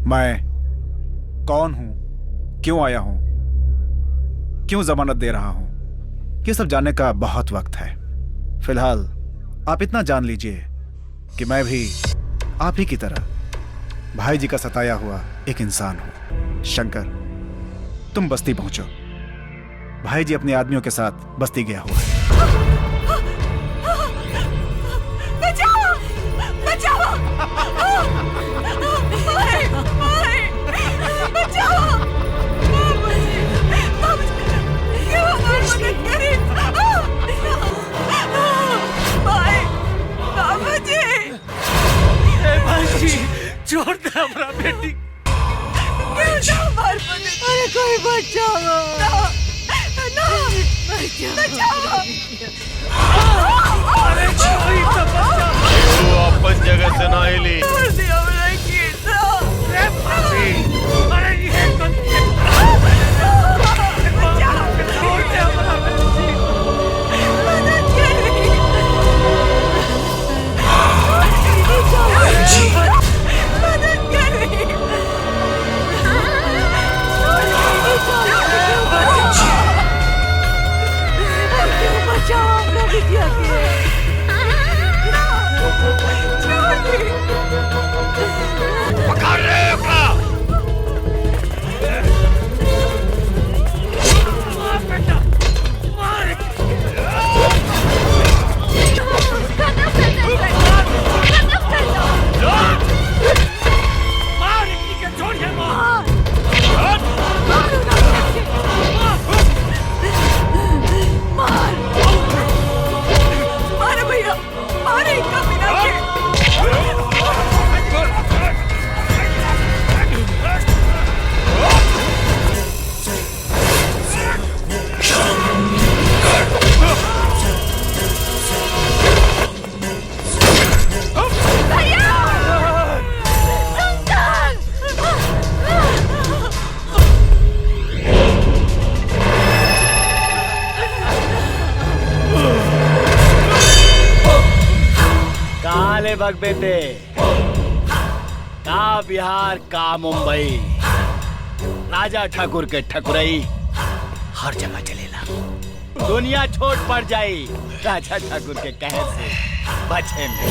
मैं कौन हूं, क्यों आया हूं, क्यों जमानत दे रहा हूं, ये सब जानने का बहुत वक्त है। फिलहाल आप इतना जान लीजिए कि मैं भी आप ही की तरह भाई जी का सताया हुआ एक इंसान हूं। शंकर, तुम बस्ती पहुंचो। भाई जी अपने आदमियों के साथ बस्ती गया हुआ है। बचाओ! बचाओ! भाई! भाई! बचाओ! बाबूजी! बाबूजी! क्यों हमारी मदद करी? भाई! बाबूजी! भाई छोड़ दे हमारा बेटी। क्यों ना हमारी मदद? अरे कोई बचाओ! ना! बचाओ! अरे छोड़ी तो बचाओ। तू अपन जगह से ना हिली। अरे भाभी, अरे ये गलती। छोड़ दे हमारा बेटी। पकड़ ले अपना। मार बेटा, मार। मार इतनी के छोड़िए मार। मारो भैया, मारो इनका बिना के। कहाँ ले भग बेटे, का बिहार का मुंबई, राजा ठाकुर के ठकुरई हर जगह चलेला। दुनिया छोट पड़ जाई राजा ठाकुर के कहे से बचे में।